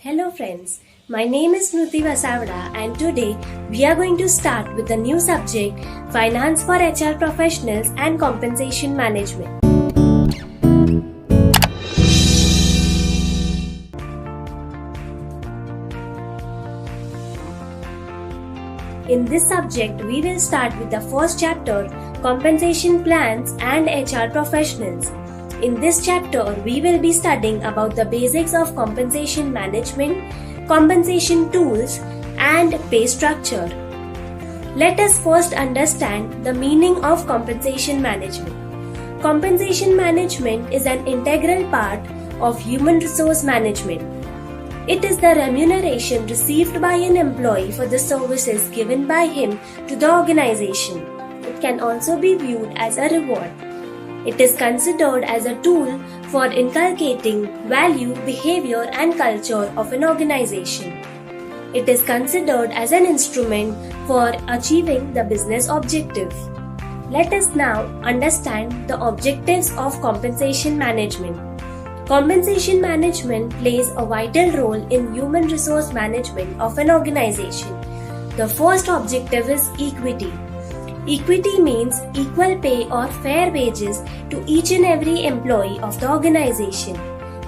Hello friends, my name is Smriti Vasavada and today we are going to start with the new subject Finance for HR Professionals and Compensation Management. In this subject, we will start with the first chapter, Compensation Plans and HR Professionals. In this chapter, we will be studying about the basics of compensation management, compensation tools, and pay structure. Let us first understand the meaning of compensation management. Compensation management is an integral part of human resource management. It is the remuneration received by an employee for the services given by him to the organization. It can also be viewed as a reward. It is considered as a tool for inculcating value, behavior, and culture of an organization. It is considered as an instrument for achieving the business objective. Let us now understand the objectives of compensation management. Compensation management plays a vital role in human resource management of an organization. The first objective is equity. Equity means equal pay or fair wages to each and every employee of the organization.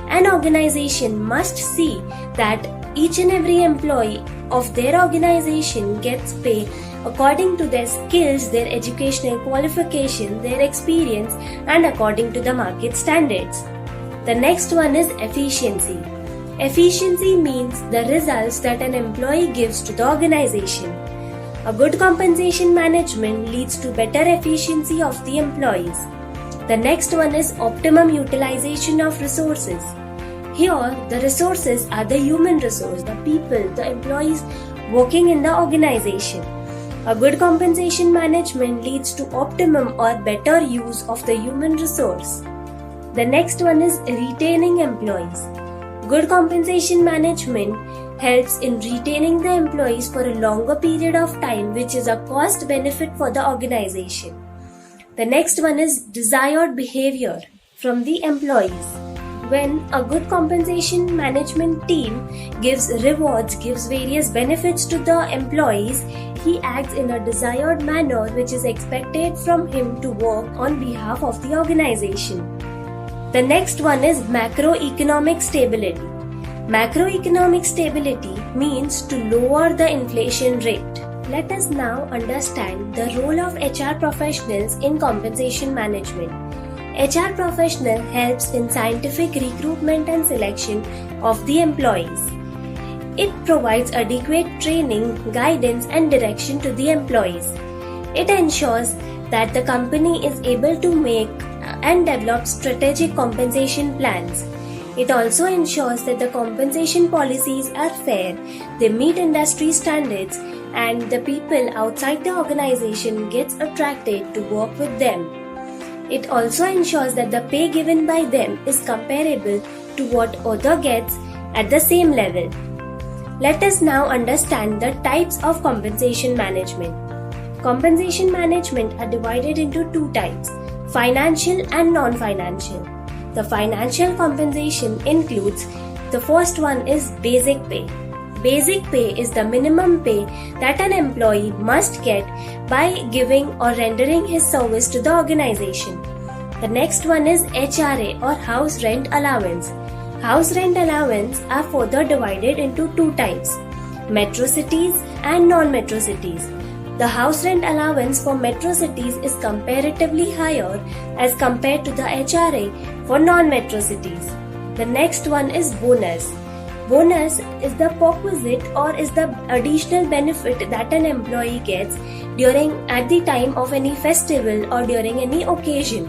An organization must see that each and every employee of their organization gets pay according to their skills, their educational qualification, their experience, and according to the market standards. The next one is efficiency. Efficiency means the results that an employee gives to the organization. A good compensation management leads to better efficiency of the employees. The next one is optimum utilization of resources. Here, the resources are the human resource, the people, the employees working in the organization. A good compensation management leads to optimum or better use of the human resource. The next one is retaining employees. Good compensation management helps in retaining the employees for a longer period of time, which is a cost benefit for the organization. The next one is desired behavior from the employees. When a good compensation management team gives rewards, gives various benefits to the employees, he acts in a desired manner which is expected from him to work on behalf of the organization. The next one is macroeconomic stability. Macroeconomic stability means to lower the inflation rate. Let us now understand the role of HR professionals in compensation management. HR professional helps in scientific recruitment and selection of the employees. It provides adequate training, guidance, and direction to the employees. It ensures that the company is able to make and develop strategic compensation plans. It also ensures that the compensation policies are fair, they meet industry standards, and the people outside the organization gets attracted to work with them. It also ensures that the pay given by them is comparable to what other gets at the same level. Let us now understand the types of compensation management. Compensation management are divided into two types, financial and non-financial. The financial compensation includes, the first one is basic pay. Basic pay is the minimum pay that an employee must get by giving or rendering his service to the organization. The next one is HRA or house rent allowance. House rent allowance are further divided into two types, metro cities and non-metro cities. The house rent allowance for metro cities is comparatively higher as compared to the HRA for non-metro cities. The next one is bonus. Bonus is the perquisite or is the additional benefit that an employee gets at the time of any festival or during any occasion.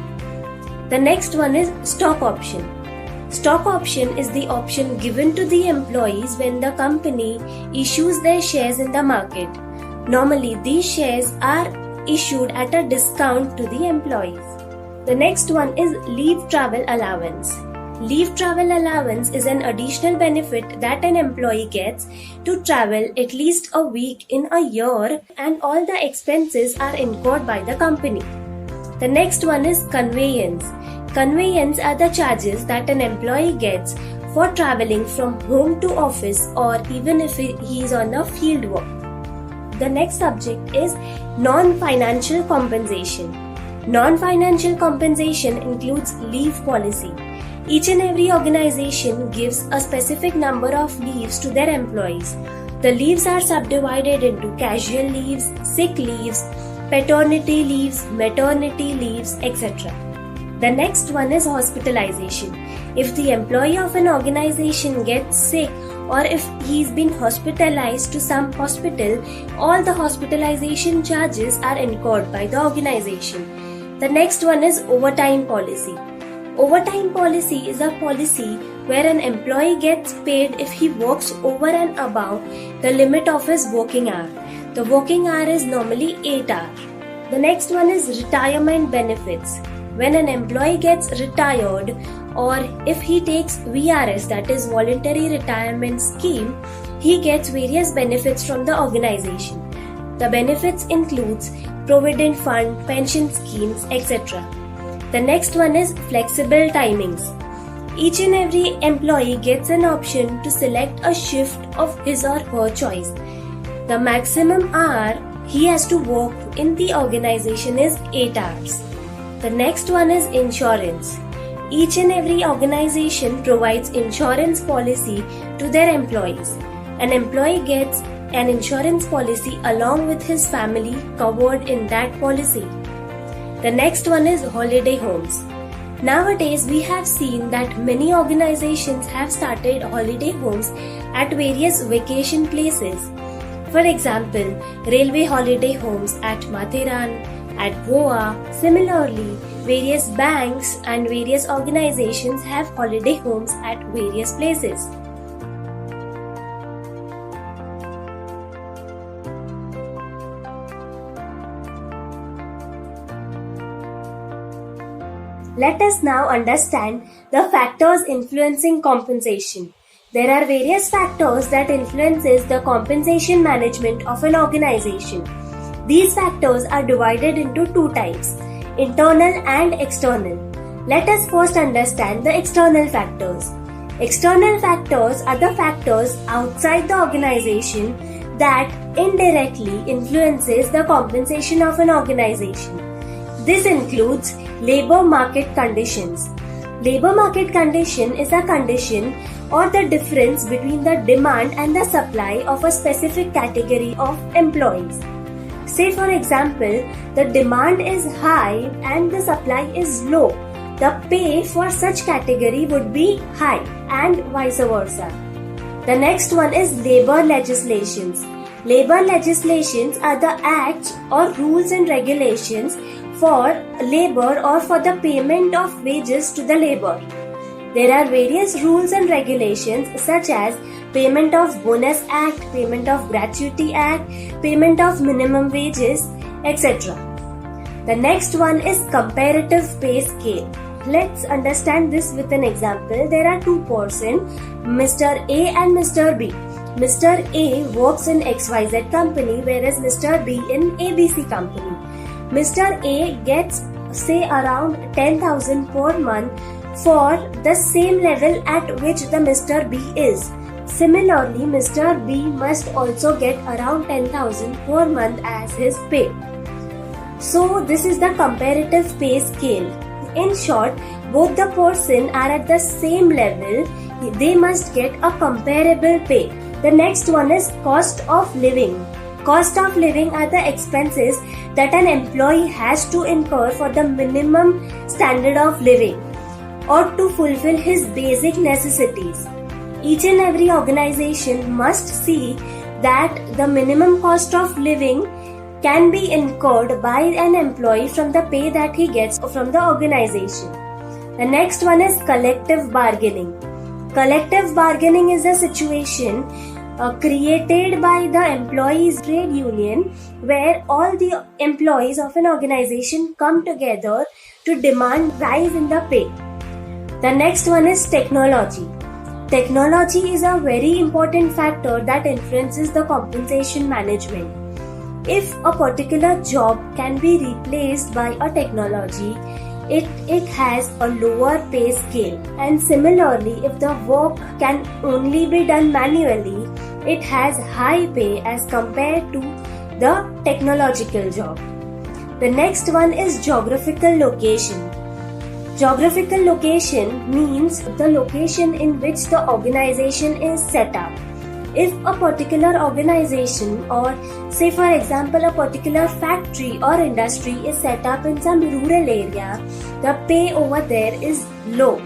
The next one is stock option. Stock option is the option given to the employees when the company issues their shares in the market. Normally, these shares are issued at a discount to the employees. The next one is leave travel allowance. Leave travel allowance is an additional benefit that an employee gets to travel at least a week in a year, and all the expenses are incurred by the company. The next one is conveyance. Conveyance are the charges that an employee gets for traveling from home to office or even if he is on a field work. The next subject is non-financial compensation. Non-financial compensation includes leave policy. Each and every organization gives a specific number of leaves to their employees. The leaves are subdivided into casual leaves, sick leaves, paternity leaves, maternity leaves, etc. The next one is hospitalization. If the employee of an organization gets sick or if he's been hospitalized to some hospital, all the hospitalization charges are incurred by the organization. The next one is overtime policy. Overtime policy is a policy where an employee gets paid if he works over and above the limit of his working hour. The working hour is normally 8 hours. The next one is retirement benefits. When an employee gets retired or if he takes VRS, that is voluntary retirement scheme, he gets various benefits from the organization. The benefits includes provident fund, pension schemes, etc. The next one is flexible timings. Each and every employee gets an option to select a shift of his or her choice. The maximum hour he has to work in the organization is 8 hours. The next one is insurance. Each and every organization provides insurance policy to their employees. An employee gets an insurance policy along with his family covered in that policy. The next one is holiday homes. Nowadays, we have seen that many organizations have started holiday homes at various vacation places. For example, railway holiday homes at Mathiran, at Goa. Similarly, various banks and various organizations have holiday homes at various places. Let us now understand the factors influencing compensation. There are various factors that influences the compensation management of an organization. These factors are divided into two types, internal and external. Let us first understand the external factors. External factors are the factors outside the organization that indirectly influences the compensation of an organization. This includes labor market conditions. Labor market condition is a condition or the difference between the demand and the supply of a specific category of employees. Say for example, the demand is high and the supply is low. The pay for such category would be high and vice versa. The next one is labor legislations. Labor legislations are the acts or rules and regulations for labor or for the payment of wages to the labor. There are various rules and regulations such as Payment of Bonus Act, Payment of Gratuity Act, Payment of Minimum Wages, etc. The next one is comparative pay scale. Let's understand this with an example. There are two persons, Mr. A and Mr. B. Mr. A works in XYZ company whereas Mr. B in ABC company. Mr. A gets say around 10,000 per month for the same level at which the Mr. B is. Similarly, Mr. B must also get around 10,000 per month as his pay. So this is the comparative pay scale. In short, both the person are at the same level. They must get a comparable pay. The next one is cost of living. Cost of living are the expenses that an employee has to incur for the minimum standard of living or to fulfill his basic necessities. Each and every organization must see that the minimum cost of living can be incurred by an employee from the pay that he gets from the organization. The next one is collective bargaining. Collective bargaining is a situation created by the employees' trade union where all the employees of an organization come together to demand rise in the pay. The next one is technology. Technology is a very important factor that influences the compensation management. If a particular job can be replaced by a technology, it has a lower pay scale. And similarly, if the work can only be done manually, it has high pay as compared to the technological job. The next one is geographical location. Geographical location means the location in which the organization is set up. If a particular organization, or say for example a particular factory or industry is set up in some rural area, the pay over there is low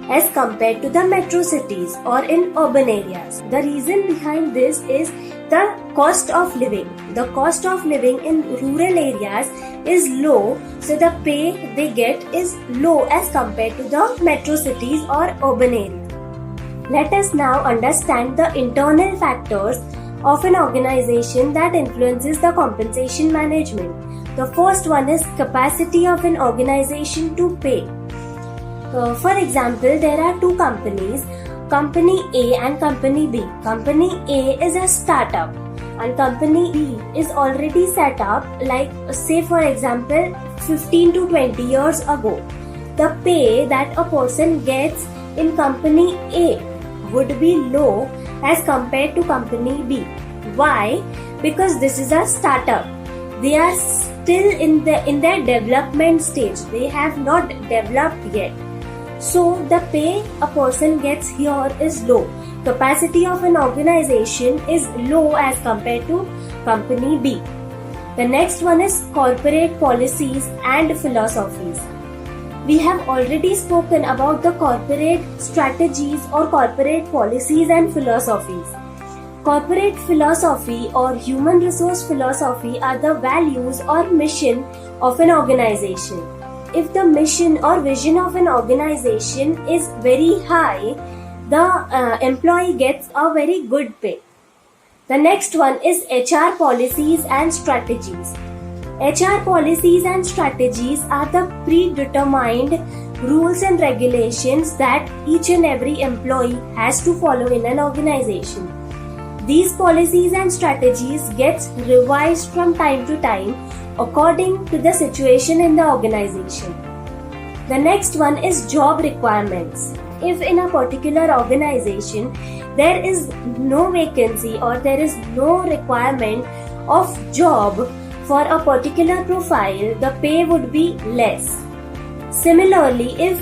as compared to the metro cities or in urban areas. The reason behind this is the cost of living. The cost of living in rural areas is low, so the pay they get is low as compared to the metro cities or urban areas. Let us now understand the internal factors of an organization that influences the compensation management. The first one is capacity of an organization to pay. For example, there are two companies, Company A and Company B. Company A is a startup and Company B is already set up, like say for example 15 to 20 years ago. The pay that a person gets in Company A would be low as compared to Company B. Why? Because this is a startup. They are still in their development stage. They have not developed yet. So the pay a person gets here is low. Capacity of an organization is low as compared to Company B. The next one is corporate policies and philosophies. We have already spoken about the corporate strategies or corporate policies and philosophies. Corporate philosophy or human resource philosophy are the values or mission of an organization. If the mission or vision of an organization is very high, the employee gets a very good pay. The next one is HR policies and strategies. HR policies and strategies are the predetermined rules and regulations that each and every employee has to follow in an organization. These policies and strategies get revised from time to time according to the situation in the organization. The next one is job requirements. If in a particular organization there is no vacancy or there is no requirement of job for a particular profile, the pay would be less. Similarly, if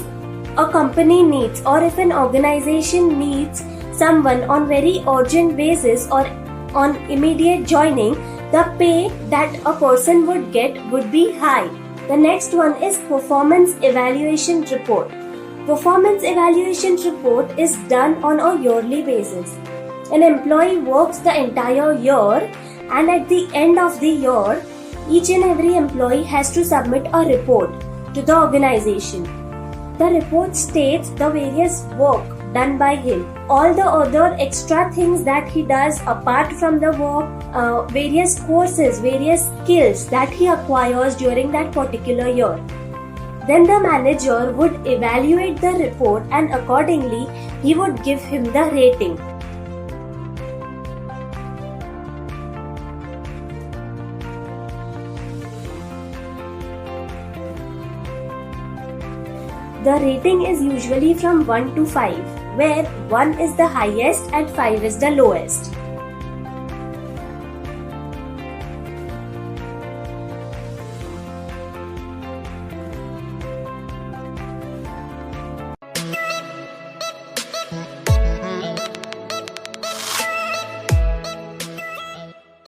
a company needs or if an organization needs someone on very urgent basis or on immediate joining, the pay that a person would get would be high. The next one is performance evaluation report. Performance evaluation report is done on a yearly basis. An employee works the entire year, and at the end of the year, each and every employee has to submit a report to the organization. The report states the various work done by him, all the other extra things that he does apart from the work, various courses, various skills that he acquires during that particular year. Then the manager would evaluate the report and accordingly he would give him the rating. The rating is usually from 1 to 5, where 1 is the highest and 5 is the lowest.